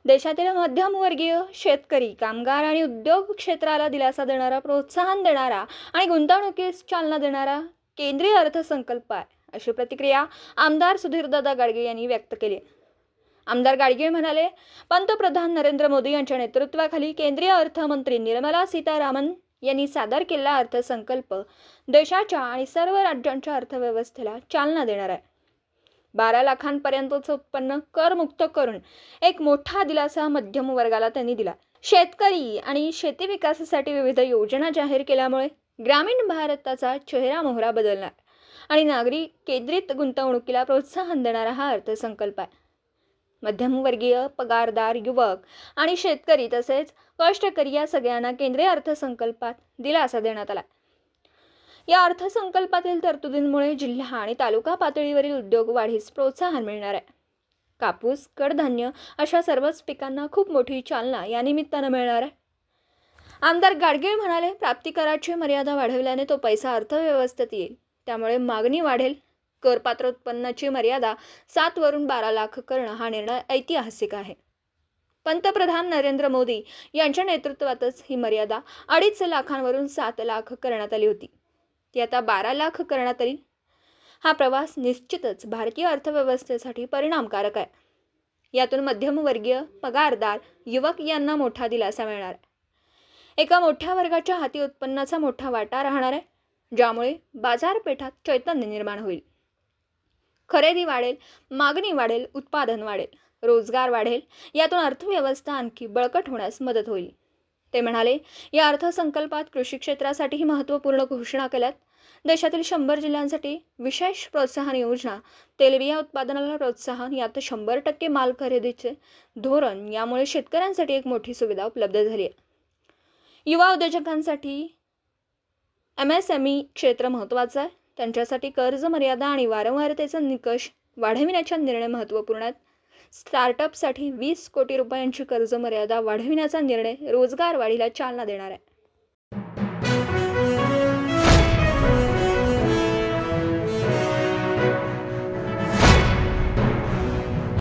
देशातील मध्यमवर्गीय शेतकरी, कामगार आणि उद्योग क्षेत्राला दिलासा देणारा, प्रोत्साहन देणारा आणि गुंतवणुकीस चालना देणारा केंद्रीय अर्थसंकल्प आहे, अशी प्रतिक्रिया आमदार सुधीरदादा गाडगीळ यांनी व्यक्त केली. आमदार गाडगीळ म्हणाले, पंतप्रधान नरेंद्र मोदी यांच्या नेतृत्वाखाली केंद्रीय अर्थमंत्री निर्मला सीतारामन यांनी सादर केलेला अर्थसंकल्प देशाच्या आणि सर्व राज्यांच्या अर्थव्यवस्थेला चालना देणार आहे. 12 लाखांपर्यंतचं उत्पन्न करमुक्त करून एक मोठा दिलासा मध्यम वर्गाला त्यांनी दिला. शेतकरी आणि शेती विकासासाठी विविध योजना जाहीर केल्यामुळे ग्रामीण भारताचा चेहरा मोहरा बदलणार आणि नागरी केंद्रित गुंतवणुकीला प्रोत्साहन देणारा हा अर्थसंकल्प आहे. मध्यमवर्गीय, पगारदार, युवक आणि शेतकरी तसेच कष्टकरी या सगळ्यांना केंद्रीय अर्थसंकल्पात दिलासा देण्यात आला. या अर्थसंकल्पातील तरतुदींमुळे जिल्हा आणि तालुका पातळीवरील उद्योग वाढीस प्रोत्साहन मिळणार आहे. कापूस, कडधान्य अशा सर्वच पिकांना खूप मोठी चालना या निमित्तानं मिळणार आहे. आमदार गाडगीळ म्हणाले, प्राप्तिकराची मर्यादा वाढवल्याने तो पैसा अर्थव्यवस्थेत येईल, त्यामुळे मागणी वाढेल. करपात्र उत्पन्नाची मर्यादा 7 वरून 12 लाख करणं हा निर्णय ऐतिहासिक आहे. पंतप्रधान नरेंद्र मोदी यांच्या नेतृत्वातच ही मर्यादा 2.5 लाखांवरून 7 लाख करण्यात आली होती. ती आता 12 लाख करण्यात आली. हा प्रवास निश्चितच भारतीय अर्थव्यवस्थेसाठी परिणामकारक आहे. यातून मध्यमवर्गीय, पगारदार, युवक यांना मोठा दिलासा मिळणार आहे. एका मोठ्या वर्गाच्या हाती उत्पन्नाचा मोठा वाटा राहणार आहे, ज्यामुळे बाजारपेठात चैतन्य निर्माण होईल. खरेदी वाढेल, मागणी वाढेल, उत्पादन वाढेल, रोजगार वाढेल. यातून अर्थव्यवस्था आणखी बळकट होण्यास मदत होईल. ते म्हणाले, या अर्थसंकल्पात कृषी क्षेत्रासाठीही महत्त्वपूर्ण घोषणा केल्यात. देशातील 100 जिल्ह्यांसाठी विशेष प्रोत्साहन योजना, तेलबिया उत्पादनाला प्रोत्साहन, यात 100% माल खरेदीचे धोरण. यामुळे शेतकऱ्यांसाठी एक मोठी सुविधा उपलब्ध झाली आहे. युवा उद्योजकांसाठी MSME क्षेत्र महत्त्वाचं आहे. त्यांच्यासाठी कर्ज मर्यादा आणि वारंवारतेचा निकष वाढविण्याचा निर्णय महत्त्वपूर्ण आहे. स्टार्टअपसाठी 20 कोटी रुपयांची कर्ज मर्यादा वाढविण्याचा निर्णय रोजगार वाढीला चालना देणार आहे.